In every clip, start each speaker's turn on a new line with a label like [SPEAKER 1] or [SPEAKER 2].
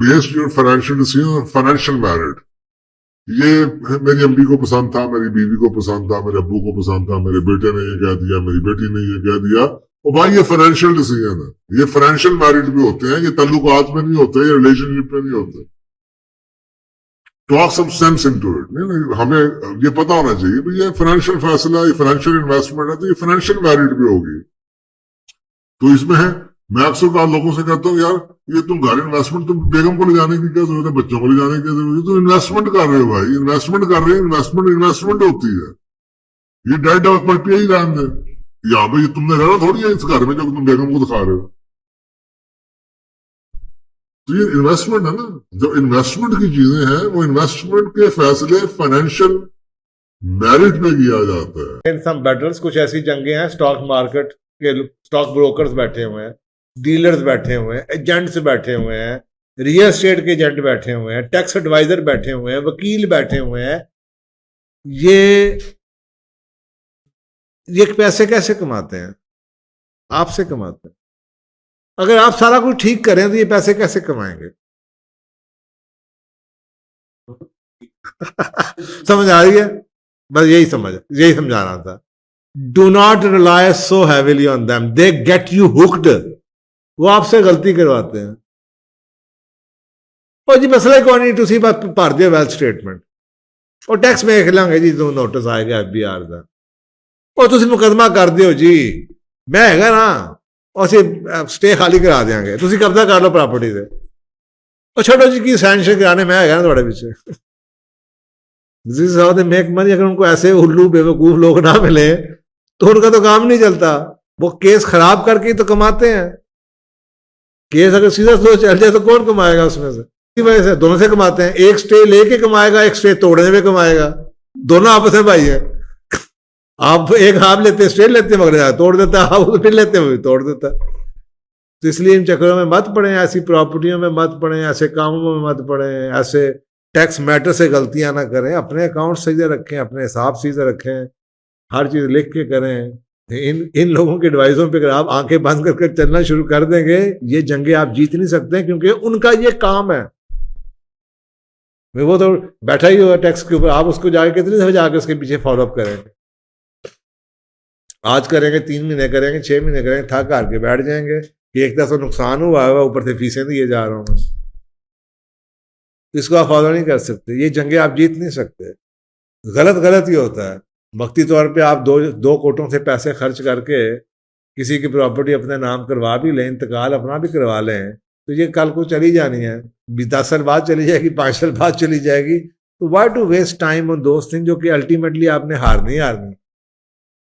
[SPEAKER 1] Based your financial decision, financial merit. ये मेरी अम्मी को पसंद था, मेरी बीवी को पसंद था, मेरे अब्बू को पसंद था, मेरे बेटे ने ये कह दिया, मेरी बेटी ने ये कह दिया, और भाई ये फाइनेंशियल डिसीजन है, ये फाइनेंशियल मैरिट भी होते हैं, ये ताल्लुकात में नहीं होते, ये रिलेशनशिप में नहीं होते। Talk some sense into it. नहीं, हमें ये पता होना चाहिए भाई ये फाइनेंशियल फैसला, ये फाइनेंशियल इन्वेस्टमेंट है, तो ये फाइनेंशियल मैरिट भी होगी। तो इसमें है, मैं अक्सर लोगों से कहता हूँ यार ये तुम घर इन्वेस्टमेंट, तुम बेगम को ले जाने की क्या जरूरत है, बच्चों को ले जाने की क्या जरूरत है, तुम इन्वेस्टमेंट कर रहे हो भाई, इन्वेस्टमेंट कर रहे हो, इन्वेस्टमेंट होती है। ये डेट डेवलपमेंट पे ही ध्यान दे, यहाँ पे तुमने रहना थोड़ी है इस घर में जो तुम बेगम को दिखा रहे हो। तो ये इन्वेस्टमेंट है ना, जो इन्वेस्टमेंट की चीजें हैं वो इन्वेस्टमेंट के फैसले फाइनेंशियल मेरिट में किया जाता है।
[SPEAKER 2] इन सम बैटल्स कुछ ऐसी जंगें हैं, स्टॉक मार्केट के स्टॉक ब्रोकर्स बैठे हुए हैं, डीलर्स बैठे हुए हैं, एजेंट्स बैठे हुए हैं, रियल एस्टेट के एजेंट बैठे हुए हैं, टैक्स एडवाइजर बैठे हुए हैं, वकील बैठे हुए हैं। ये पैसे कैसे कमाते हैं? आपसे कमाते हैं। अगर आप सारा कुछ ठीक करें तो ये पैसे कैसे कमाएंगे? समझ आ रही है? बस यही समझा रहा था। Do not rely so heavily on them, they get you hooked. वो आपसे गलती करवाते हैं। और जी मसला कौन नहीं, तुसी बस भर दियो वेल्थ स्टेटमेंट और टैक्स में देख लांगे जी, तो नोटिस आएगा FBR का, और तुसी मुकदमा कर दियो जी, मैं हैगा ना, और स्टे खाली करा देंगे, तुसी कब्जा कर लो प्रॉपर्टी से, और छोटो जी की सैंक्शन कराने मैं हैगा ना थोड़े पीछे। This is how they make money. अगर उनको ऐसे उल्लू बेवकूफ लोग ना मिले तो उनका तो काम नहीं चलता। वो केस खराब करके तो कमाते हैं। केस अगर सीधा स्लो चल जाए तो कौन कमाएगा उसमें से? इसी वजह से दोनों से कमाते हैं। एक स्टे लेके कमाएगा, एक स्टे तोड़ने में कमाएगा। दोनों आपस में भाई है। आप एक हाथ लेते स्टे लेते मगर तोड़ देता, आप फिर लेते हुए तोड़ देता। तो इसलिए इन चक्करों में मत पड़े, ऐसी प्रॉपर्टियों में मत पड़े, ऐसे कामों में मत पड़े, ऐसे टैक्स मैटर से गलतियां ना करें। अपने अकाउंट सीधे रखें, अपने हिसाब सीधे रखें, हर चीज लिख के करें। इन लोगों के एडवाइसों पे अगर आप आंखें बंद करके चलना शुरू कर देंगे, ये जंगे आप जीत नहीं सकते, क्योंकि उनका ये काम है। वो तो बैठा ही हुआ टैक्स के ऊपर, आप उसको जाके कितनी दफे जाके उसके पीछे फॉलोअप करेंगे? आज करेंगे, 3 महीने करेंगे, 6 महीने करेंगे, थक हार के बैठ जाएंगे कि एक तरह से नुकसान हुआ है, ऊपर से फीसें दिए जा रहा हूं मैं। इसको आप फॉलो नहीं कर सकते। ये जंगे आप जीत नहीं सकते। गलत ही होता है। वक्ती तौर पे आप दो कोटों से पैसे खर्च करके किसी की प्रॉपर्टी अपने नाम करवा भी लें, इंतकाल अपना भी करवा लें, तो ये कल को चली जानी है, 10 साल बाद चली जाएगी, 5 साल बाद चली जाएगी। तो why to waste time on those things जो कि अल्टीमेटली आपने हारनी।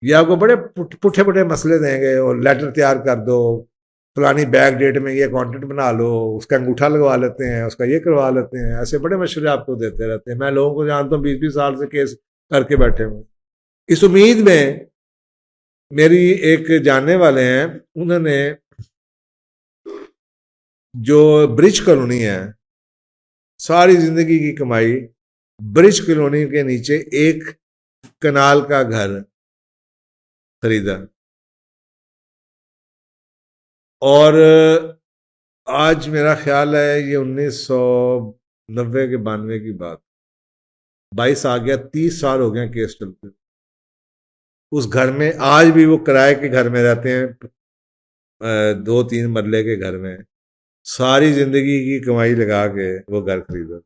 [SPEAKER 2] ये आपको बड़े पुठे मसले देंगे, और लेटर तैयार कर दो, फलानी बैक डेट में ये कॉन्टेंट बना लो, उसका अंगूठा लगवा लेते हैं, उसका ये करवा लेते हैं। ऐसे बड़े मशवरे आपको देते रहते हैं। मैं लोगों को जानता हूँ 20-20 साल से केस करके बैठे हुए। इस उम्मीद में, मेरी एक जानने वाले हैं, उन्होंने जो ब्रिज कॉलोनी है, सारी जिंदगी की कमाई ब्रिज कॉलोनी के नीचे एक कनाल का घर खरीदा, और आज मेरा ख्याल है ये 1990 के 92 की बात, 22 आ गया, 30 साल हो गए केस चलते। उस घर में आज भी वो किराए के घर में रहते हैं, 2-3 मरले के घर में। सारी जिंदगी की कमाई लगा के वो घर खरीदा,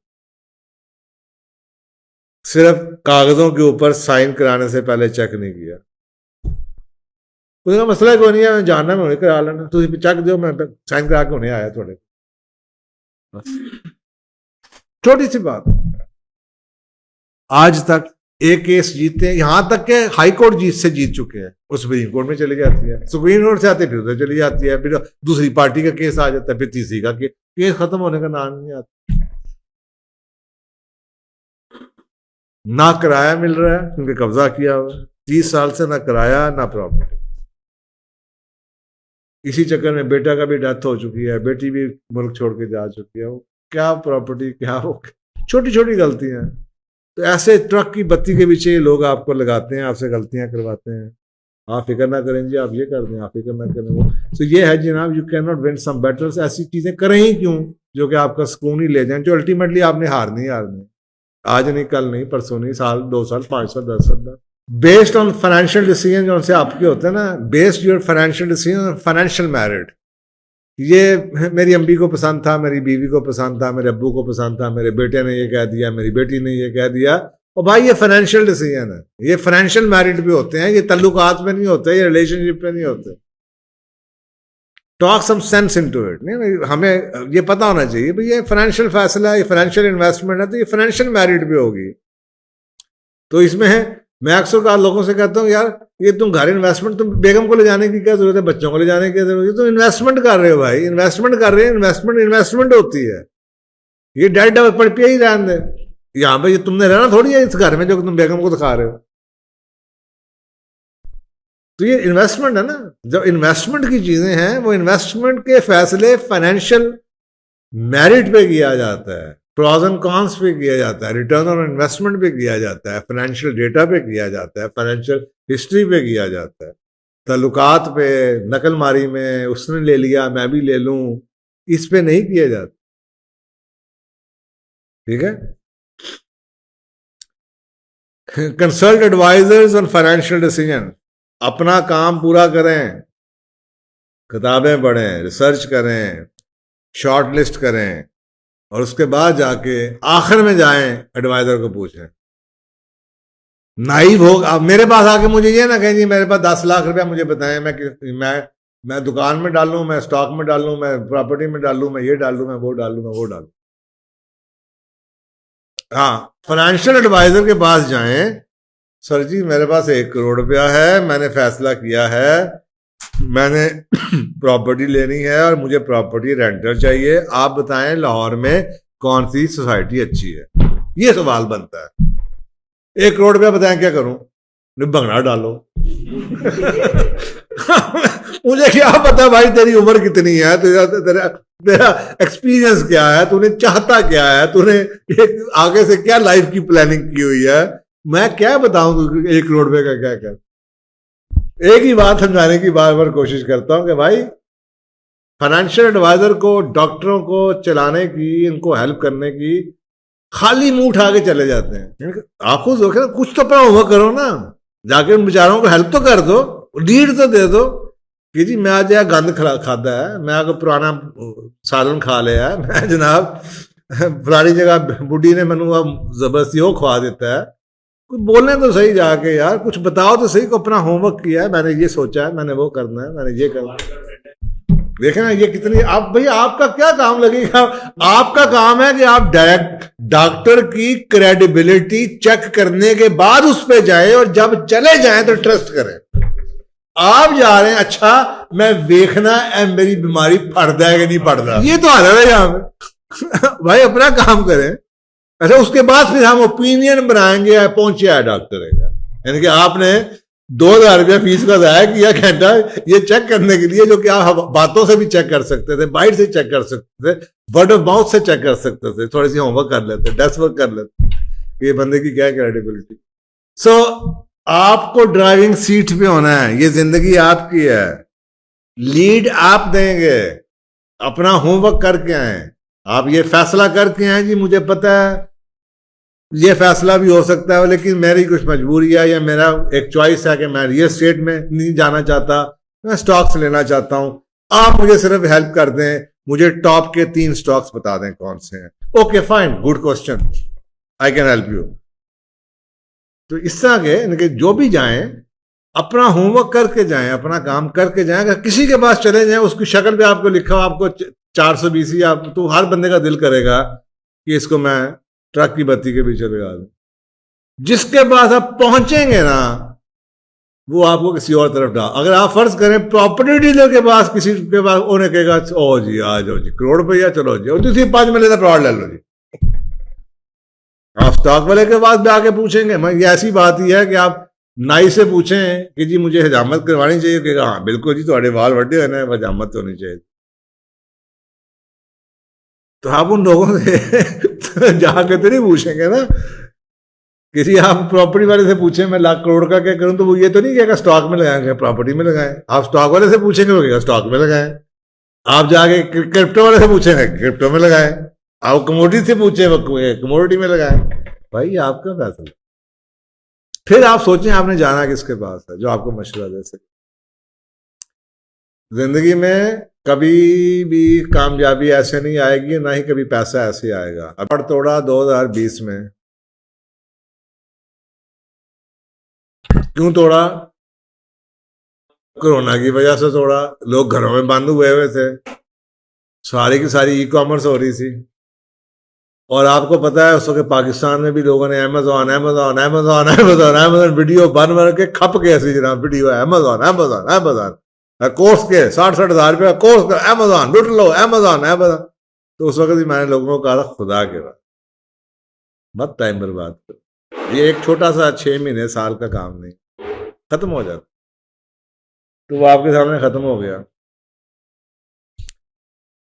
[SPEAKER 2] सिर्फ कागजों के ऊपर साइन कराने से पहले चेक नहीं किया। उसका मसला कोई नहीं है, जानना मैं करा लेना, तुम चेक दो, मैं साइन करा के होने आया थोड़े। छोटी सी बात। आज तक एक केस जीते, यहां तक के हाई कोर्ट जीत चुके हैं, वो सुप्रीम कोर्ट में चली जाती है, सुप्रीम कोर्ट से आते फिर उधर चली जाती है, फिर दूसरी पार्टी का केस आ जाता है, फिर तीसरी का केस खत्म होने का नाम नहीं आता। ना किराया मिल रहा है क्योंकि कब्जा किया हुआ है, 30 साल से ना किराया ना प्रॉपर्टी। इसी चक्कर में बेटा का भी डेथ हो चुकी है, बेटी भी मुल्क छोड़ के जा चुकी है। वो क्या प्रॉपर्टी, क्या वो छोटी छोटी गलतियां। तो ऐसे ट्रक की बत्ती के पीछे लोग आपको लगाते हैं, आपसे गलतियां करवाते हैं, आप फिक्र ना करें जी, आप ये कर दें, आप फिक्र ना करें वो। तो ये है जनाब, you can not win some battles. ऐसी चीजें करें ही क्यों जो कि आपका सुकून ही ले जाएं, जो अल्टीमेटली आपने हारनी आज नहीं, कल नहीं, परसों नहीं, साल 2 साल 5 साल 10 साल। बेस्ड ऑन फाइनेंशियल डिसीजन जो उनसे आपके होते हैं ना, based your financial decision financial married. ये मेरी अम्मी को पसंद था, मेरी बीवी को पसंद था, मेरे अब्बू को पसंद था, मेरे बेटे ने ये कह दिया, मेरी बेटी ने ये कह दिया। और भाई ये फाइनेंशियल डिसीजन है, ये फाइनेंशियल मैरिड भी होते हैं, ये तल्लुकात में नहीं होते, ये रिलेशनशिप में नहीं होते। Talk some sense into it. नहीं, हमें ये पता होना चाहिए भाई ये फाइनेंशियल फैसला है, ये फाइनेंशियल इन्वेस्टमेंट है, तो ये फाइनेंशियल मैरिड भी होगी। तो इसमें है, मैं अक्सर लोगों से कहता हूँ यार ये तुम घर इन्वेस्टमेंट, तुम बेगम को ले जाने की क्या जरूरत है, बच्चों को ले जाने की क्या जरूरत है, तुम इन्वेस्टमेंट कर रहे हो भाई, इन्वेस्टमेंट कर रहे हैं, इन्वेस्टमेंट होती है। ये डेट पड़ पे ही रहने दे, यहाँ पे तुमने रहना थोड़ी है इस घर में जो तुम बेगम को दिखा रहे हो। तो ये इन्वेस्टमेंट है ना, जब इन्वेस्टमेंट की चीजें हैं, वो इन्वेस्टमेंट के फैसले फाइनेंशियल मेरिट पे किया जाता है, प्रॉज एंड कॉन्स पे किया जाता है, रिटर्न ऑन इन्वेस्टमेंट पे किया जाता है, फाइनेंशियल डेटा पे किया जाता है, फाइनेंशियल हिस्ट्री पे किया जाता है, ताल्लुकात पे, नकल मारी में उसने ले लिया मैं भी ले लूं, इस पे नहीं किया जाता। ठीक है। Consult advisers on financial decision. अपना काम पूरा करें, किताबें पढ़ें, रिसर्च करें, शॉर्ट लिस्ट करें, और उसके बाद जाके आखिर में जाएं एडवाइजर को पूछें। नाइव हो आप मेरे पास आके मुझे ये ना कहें जी मेरे पास 10 लाख रुपया मुझे बताएं, मैं दुकान में डालूं, मैं स्टॉक में डालूं, मैं प्रॉपर्टी में डालूं, मैं ये डालूं, मैं वो डालूं, मैं वो डालूं। हाँ, फाइनेंशियल एडवाइजर के पास जाएं, सर जी मेरे पास 1 करोड़ रुपया है, मैंने फैसला किया है, मैंने प्रॉपर्टी लेनी है और मुझे प्रॉपर्टी रेंटल चाहिए, आप बताएं लाहौर में कौन सी सोसाइटी अच्छी है। ये सवाल बनता है। 1 करोड़ रुपया बताएं क्या करूं, भंगड़ा डालो। मुझे क्या पता भाई तेरी उम्र कितनी है, तेरा एक्सपीरियंस क्या है, तूने चाहता क्या है, तूने आगे से क्या लाइफ की प्लानिंग की हुई है, मैं क्या बताऊं 1 करोड़ रुपए का क्या कर। एक ही बात समझाने की बार बार कोशिश करता हूं कि भाई फाइनेंशियल एडवाइजर को, डॉक्टरों को चलाने की, इनको हेल्प करने की खाली मुंह उठा के चले जाते हैं। आप खुद कुछ तो अपना होमवर्क करो ना, जाके उन बेचारों को हेल्प तो कर दो, लीड तो दे दो कि जी मैं आज गंद खादा है, मैं आगे पुराना सालन खा लिया है, मैं जनाब पुरानी जगह बुढ़ी ने मैनू जबरदस्ती वो खवा देता है। कुछ बोलने तो सही जाके यार, कुछ बताओ तो सही को अपना होमवर्क किया है, मैंने ये सोचा है, मैंने वो करना है, मैंने ये करना है। देखें ना ये कितनी, आप भैया आपका क्या काम लगेगा, आपका काम है कि आप डायरेक्ट डॉक्टर की क्रेडिबिलिटी चेक करने के बाद उस पर जाएं, और जब चले जाएं तो ट्रस्ट करें। आप जा रहे हैं, अच्छा मैं देखना है मेरी बीमारी फटदा है कि नहीं फटदा, ये तो हाल है यहाँ पे। भाई अपना काम करें। अच्छा उसके बाद फिर हम ओपिनियन बनाएंगे पहुंचे है डॉक्टर है, यानी कि आपने 2000 रुपया फीस का जाया किया घंटा ये चेक करने के लिए, जो कि आप बातों से भी चेक कर सकते थे, बाइट से चेक कर सकते थे, वर्ड ऑफ माउथ से चेक कर सकते थे, थोड़ी सी होमवर्क कर लेते, डेस्क वर्क कर लेते, ये बंदे की क्या क्रेडिबिलिटी। सो आपको ड्राइविंग सीट पे होना है, ये जिंदगी आपकी है, लीड आप देंगे, अपना होमवर्क करके आए, आप ये फैसला करके आए जी मुझे पता है ये फैसला भी हो सकता है, लेकिन मेरी कुछ मजबूरी है, या मेरा एक चॉइस है कि मैं रियल एस्टेट में नहीं जाना चाहता, मैं स्टॉक्स लेना चाहता हूं, आप मुझे सिर्फ हेल्प कर दें, मुझे टॉप के 3 स्टॉक्स बता दें कौन से हैं। Okay fine, good question, I can help you. तो इस तरह के इनके जो भी जाएं अपना होमवर्क करके जाएं, अपना काम करके जाएं। अगर किसी के पास चले जाएं उसकी शक्ल पे आपको लिखा हो आपको 420 ही, आप तो हर बंदे का दिल करेगा कि इसको मैं ट्रक की बत्ती के पीछे लगा दूं। जिसके पास आप पहुंचेंगे ना वो आपको किसी और तरफ डाल, अगर आप फर्ज करें प्रॉपर्टी डीलर के पास, किसी के पास, उन्हें कहेगा ओ जी आ जाओ जी करोड़ रुपया चलो जी, और दूसरी 5 मिनट का प्लॉट ले लो जी। आप स्टॉक वाले के पास भी आके पूछेंगे, ये ऐसी बात ही है कि आप नाई से पूछें कि जी मुझे हजामत करवानी चाहिए, कि हाँ बिल्कुल जी थोड़े वाल वड्डे होने, हजामत होनी चाहिए। तो आप उन लोगों से जाके तो नहीं पूछेंगे ना किसी आप प्रॉपर्टी वाले से पूछे मैं लाख करोड़ का क्या करूं, तो वो ये तो नहीं कहेगा स्टॉक में लगाएंगे, प्रॉपर्टी में लगाएं। आप स्टॉक वाले से पूछेंगे वो कहेगा स्टॉक में लगाएं। आप जाके क्रिप्टो वाले से पूछेंगे क्रिप्टो में लगाएं। आप कमोडिटी से पूछे वो कमोडिटी में लगाएं। भाई ये आपका फैसला। फिर आप सोचें आपने जाना किसके पास है जो आपको मशवरा दे सके। जिंदगी में कभी भी कामयाबी ऐसे नहीं आएगी, ना ही कभी पैसा ऐसे आएगा। अब तोड़ा 2020 में, क्यों तोड़ा? कोरोना की वजह से तोड़ा। लोग घरों में बंद हुए थे, सारी की सारी ई कॉमर्स हो रही थी। और आपको पता है उस वक्त पाकिस्तान में भी लोगों ने Amazon Amazon Amazon Amazon Amazon video बन बन के खप के ऐसी जनाब वीडियो है अमेजॉन अमेजॉन अमेजॉन कोर्स के 60-60 हज़ार रुपये कोर्स का अमेजॉन लुट लो अमेजॉन अमेजॉन। तो उस वक्त भी मैंने लोगों को कहा था खुदा के बाद मत टाइम बर्बाद करो, ये एक छोटा सा 6 महीने साल का काम नहीं, खत्म हो जाता। तो वो आपके सामने खत्म हो गया।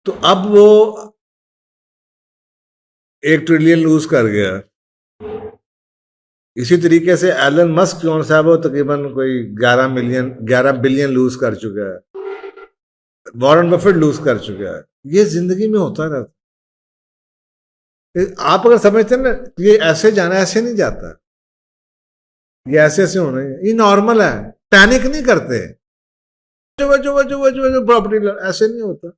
[SPEAKER 2] तो अब वो 1 ट्रिलियन लूज कर गया। इसी तरीके से एलन मस्क जो है वो तकरीबन कोई 11 बिलियन लूज कर चुका है। वॉरेन बफेट लूज कर चुका है। ये जिंदगी में होता रहता। आप अगर समझते हैं ना ये ऐसे जाना, ऐसे नहीं जाता, ये ऐसे ऐसे होना, ये नॉर्मल है। पैनिक नहीं करते जो प्रॉपर्टी ऐसे नहीं होता।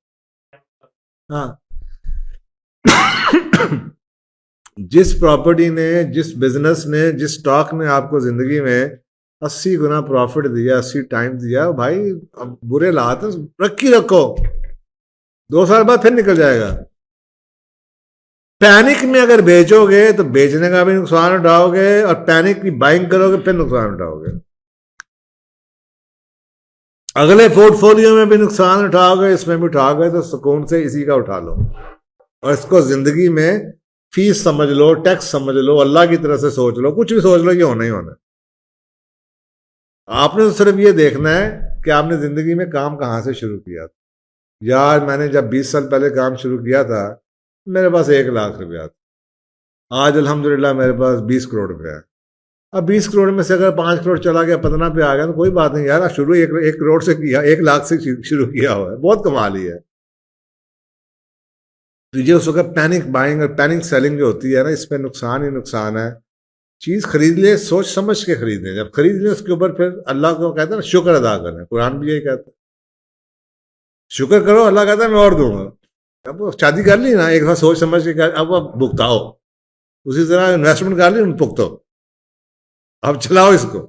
[SPEAKER 2] हाँ जिस प्रॉपर्टी ने, जिस बिजनेस ने, जिस स्टॉक ने आपको जिंदगी में 80 गुना प्रॉफिट दिया, 80 टाइम दिया, भाई अब बुरे हालात रखी रखो, 2 साल बाद फिर निकल जाएगा। पैनिक में अगर बेचोगे तो बेचने का भी नुकसान उठाओगे, और पैनिक की बाइंग करोगे फिर नुकसान उठाओगे। अगले पोर्टफोलियो में भी नुकसान उठाओगे, इसमें भी उठाओगे, तो सुकून से इसी का उठा लो। और इसको जिंदगी में फीस समझ लो, टैक्स समझ लो, अल्लाह की तरह से सोच लो, कुछ भी सोच लो, ये होना ही होना। आपने तो सिर्फ ये देखना है कि आपने जिंदगी में काम कहां से शुरू किया था। यार मैंने जब 20 साल पहले काम शुरू किया था मेरे पास 1 लाख रुपया था। आज अल्हम्दुलिल्लाह मेरे पास 20 करोड़ रुपया है। अब 20 करोड़ में से अगर 5 करोड़ चला गया, 15 पे आ गया, तो कोई बात नहीं यार, शुरू 1 करोड़ से किया, 1 लाख से शुरू किया हुआ है, बहुत कमाल ही है। तो ये उस वक्त पैनिक बाइंग और पैनिक सेलिंग जो होती है ना, इसमें नुकसान ही नुकसान है। चीज खरीद ले सोच समझ के खरीदें, जब खरीद ले उसके ऊपर फिर अल्लाह को कहते हैं ना शुक्र अदा करें। कुरान भी यही कहता है शुक्र करो, अल्लाह कहता है मैं और दूंगा। अब शादी कर ली ना, एक बार सोच समझ के कर, अब भुगताओ। उसी तरह इन्वेस्टमेंट कर ली, भुगतो, अब चलाओ इसको।